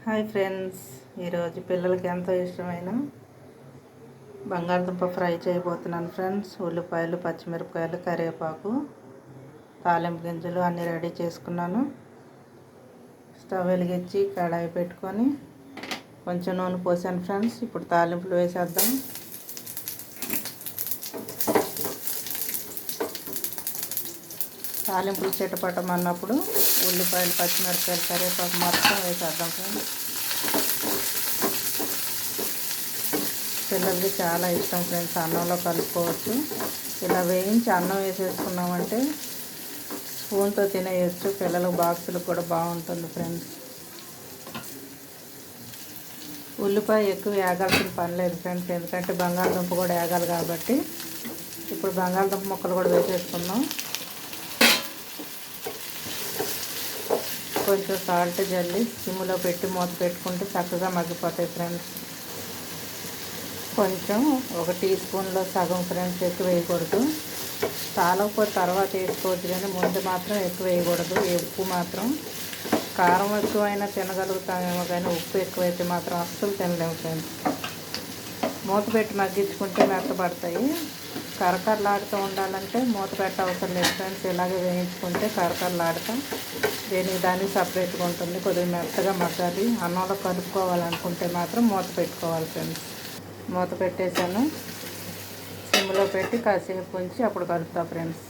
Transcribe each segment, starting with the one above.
Hi friends, ఈరోజు పిల్లలకి ఎంతో ఇష్టమైన బంగాళదుంప ఫ్రై చేయబోతున్నాను ఫ్రెండ్స్. ఉల్లిపాయలు, పచ్చిమిరపకాయలు, కరివేపాకు, తాలింపు గింజలు అన్నీ రెడీ చేసుకున్నాను. స్టవ్ వెలిగించి కడాయి పెట్టుకొని కొంచెం నూనె పోసాను ఫ్రెండ్స్. ఇప్పుడు తాలింపులు వేసేద్దాం. తాలింపులు చిటపటమన్నప్పుడు ఉల్లిపాయలు, పచ్చిమిరపకాయలు, కరివేపాకు మొత్తం వేసేద్దాం ఫ్రెండ్స్. పిల్లలకి చాలా ఇష్టం ఫ్రెండ్స్, అన్నంలో కలుపుకోవచ్చు. ఇలా వేయించి అన్నం వేసేసుకున్నామంటే స్పూన్తో తినేయచ్చు. పిల్లలకు బాక్సులకు కూడా బాగుంటుంది ఫ్రెండ్స్. ఉల్లిపాయ ఎక్కువ వేగాల్సిన పని లేదు ఫ్రెండ్స్, ఎందుకంటే బంగాళదుంప కూడా వేగాలి కాబట్టి. ఇప్పుడు బంగాళదుంప ముక్కలు కూడా వేసేసుకుందాం. కొంచెం సాల్ట్ జల్లి సిమ్లో పెట్టి మూత పెట్టుకుంటే చక్కగా మగ్గిపోతాయి ఫ్రెండ్స్. కొంచెం ఒక టీ స్పూన్లో సగం ఫ్రెండ్స్, ఎక్కువ వేయకూడదు. చాలకపోతే తర్వాత వేసుకోవచ్చు, కానీ ముందు మాత్రం ఎక్కువ వేయకూడదు. ఉప్పు మాత్రం కారం ఎక్కువైనా తినగలుగుతామేమో, కానీ ఉప్పు ఎక్కువైతే మాత్రం అస్సలు తినలేము ఫ్రెండ్స్. మూత పెట్టి మగ్గించుకుంటే మెత్తపడతాయి. కరకరలాడుతూ ఉండాలంటే మూత పెట్ట అవసరం లేదు ఫ్రెండ్స్. ఇలాగే వేయించుకుంటే కరకరలాడుతాం. దానికి సపరేట్గా ఉంటుంది. కొద్దిగా మెత్తగా మగ్గాలి. అన్నంలో కలుపుకోవాలనుకుంటే మాత్రం మూత పెట్టుకోవాలి ఫ్రెండ్స్. మూత పెట్టేసాను. సిమ్లో పెట్టి కాసేపు ఉంచి అప్పుడు కలుపుతా ఫ్రెండ్స్.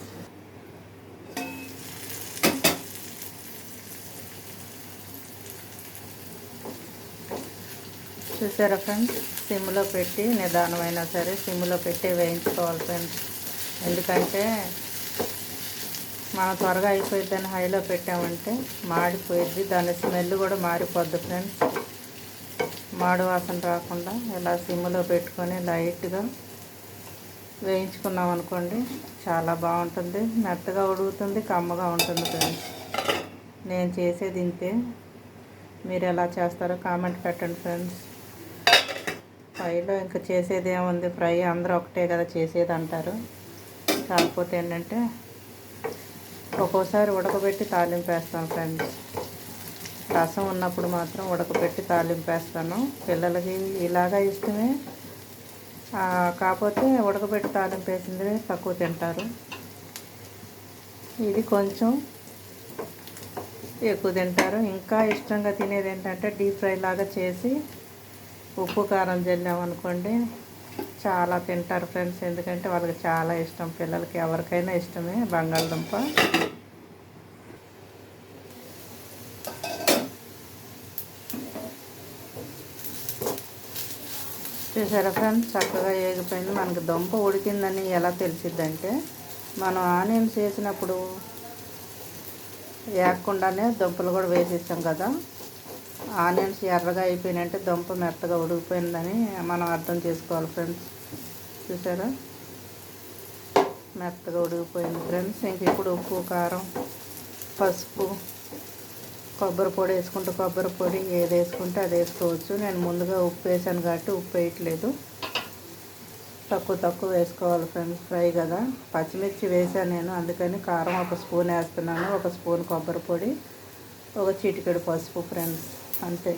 చూసారా ఫ్రెండ్స్, సిమ్లో పెట్టి నిదానమైనా సరే సిమ్లో పెట్టి వేయించుకోవాలి ఫ్రెండ్స్. ఎందుకంటే మనం త్వరగా అయిపోయిద్దని హైలో పెట్టామంటే మాడిపోయిద్ది. దాని స్మెల్ కూడా మారిపోద్ది ఫ్రెండ్స్. మాడు వాసన రాకుండా ఇలా సిమ్లో పెట్టుకొని లైట్గా వేయించుకున్నాం అనుకోండి, చాలా బాగుంటుంది. మెత్తగా ఉడుకుతుంది, కమ్మగా ఉంటుంది ఫ్రెండ్స్. నేను చేసేది ఇంతే. మీరు ఎలా చేస్తారో కామెంట్ పెట్టండి ఫ్రెండ్స్. ఫ్రైలో ఇంకా చేసేది ఏముంది, ఫ్రై అందరూ ఒకటే కదా చేసేది అంటారు. కాకపోతే ఏంటంటే ఒక్కోసారి ఉడకబెట్టి తాలింపు వేస్తాను ఫ్రెండ్స్. రసం ఉన్నప్పుడు మాత్రం ఉడకబెట్టి తాలింపు వేస్తాను. పిల్లలకి ఇలాగా ఇష్టమే, కాకపోతే ఉడకబెట్టి తాలింపు వేసింది తక్కువ తింటారు. ఇది కొంచెం ఎక్కువ తింటారు. ఇంకా ఇష్టంగా తినేది ఏంటంటే డీప్ ఫ్రై లాగా చేసి ఉప్పు కారం జల్లామనుకోండి, చాలా తింటారు ఫ్రెండ్స్. ఎందుకంటే వాళ్ళకి చాలా ఇష్టం. పిల్లలకి ఎవరికైనా ఇష్టమే బంగాళదుంప. చూసారా ఫ్రెండ్స్, చక్కగా ఏగిపోయింది. మనకి దుంప ఉడికిందని ఎలా తెలిసిద్దంటే, మనం ఆనియన్స్ వేసినప్పుడు వేయకుండానే దుంపలు కూడా వేసేసాం కదా. ఆనియన్స్ ఎర్రగా అయిపోయినంటే దుంప మెత్తగా ఉడికిపోయిందని మనం అర్థం చేసుకోవాలి ఫ్రెండ్స్. చూసారా, మెత్తగా ఉడికిపోయింది ఫ్రెండ్స్. ఇంక ఇప్పుడు ఉప్పు, కారం, పసుపు, కొబ్బరి పొడి వేసుకుంటే కొబ్బరి పొడి ఏది వేసుకుంటే అది వేసుకోవచ్చు. నేను ముందుగా ఉప్పు వేసాను కాబట్టి ఉప్పు వేయట్లేదు. తక్కువ వేసుకోవాలి ఫ్రెండ్స్, ఫ్రై కదా. పచ్చిమిర్చి వేసాను నేను, అందుకని కారం ఒక స్పూన్ వేస్తున్నాను. ఒక స్పూన్ కొబ్బరి పొడి, ఒక చిటికెడు పసుపు ఫ్రెండ్స్. అంతే,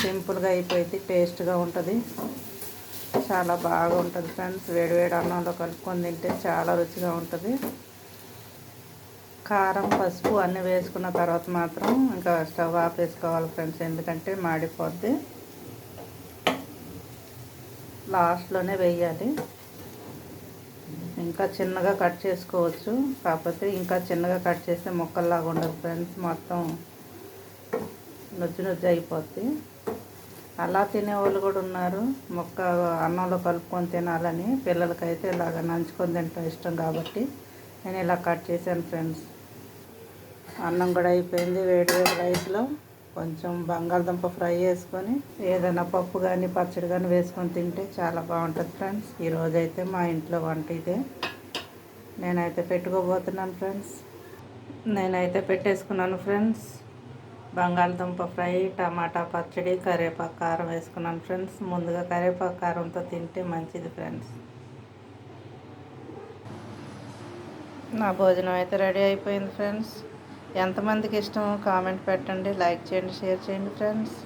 సింపుల్గా అయిపోయింది. టేస్ట్గా ఉంటుంది, చాలా బాగా ఉంటుంది ఫ్రెండ్స్. వేడివేడి అన్నంలో కలుపుకొని తింటే చాలా రుచిగా ఉంటుంది. కారం, పసుపు అన్నీ వేసుకున్న తర్వాత మాత్రం ఇంకా స్టవ్ ఆపేసుకోవాలి ఫ్రెండ్స్, ఎందుకంటే మాడిపోద్ది. లాస్ట్లోనే వేయాలి. ఇంకా చిన్నగా కట్ చేసుకోవచ్చు, కాకపోతే ఇంకా చిన్నగా కట్ చేస్తే ముక్కల్లాగా ఉండదు ఫ్రెండ్స్. మొత్తం నుజ్జు అయిపోద్ది. అలా తినేవాళ్ళు కూడా ఉన్నారు, ముక్క అన్నంలో కలుపుకొని తినాలని. పిల్లలకైతే ఇలాగ నంచుకొని తింటాం ఇష్టం కాబట్టి నేను ఇలా కట్ చేశాను ఫ్రెండ్స్. అన్నం కూడా అయిపోయింది. వేడి రైస్లో కొంచెం బంగాళదుంప ఫ్రై చేసుకొని ఏదైనా పప్పు కానీ పచ్చడి కానీ వేసుకొని తింటే చాలా బాగుంటుంది ఫ్రెండ్స్. ఈరోజైతే మా ఇంట్లో వంట ఇదే. నేనైతే పెట్టుకోబోతున్నాను ఫ్రెండ్స్. నేనైతే పెట్టేసుకున్నాను ఫ్రెండ్స్. బంగాళదుంప ఫ్రై, టమాటా పచ్చడి, కరివేపాకు కారం వేసుకున్నాను ఫ్రెండ్స్. ముందుగా కరివేపాకు కారంతో తింటే మంచిది ఫ్రెండ్స్. నా భోజనం అయితే రెడీ అయిపోయింది ఫ్రెండ్స్. ఎంతమందికి ఇష్టమో కామెంట్ పెట్టండి, లైక్ చేయండి, షేర్ చేయండి ఫ్రెండ్స్.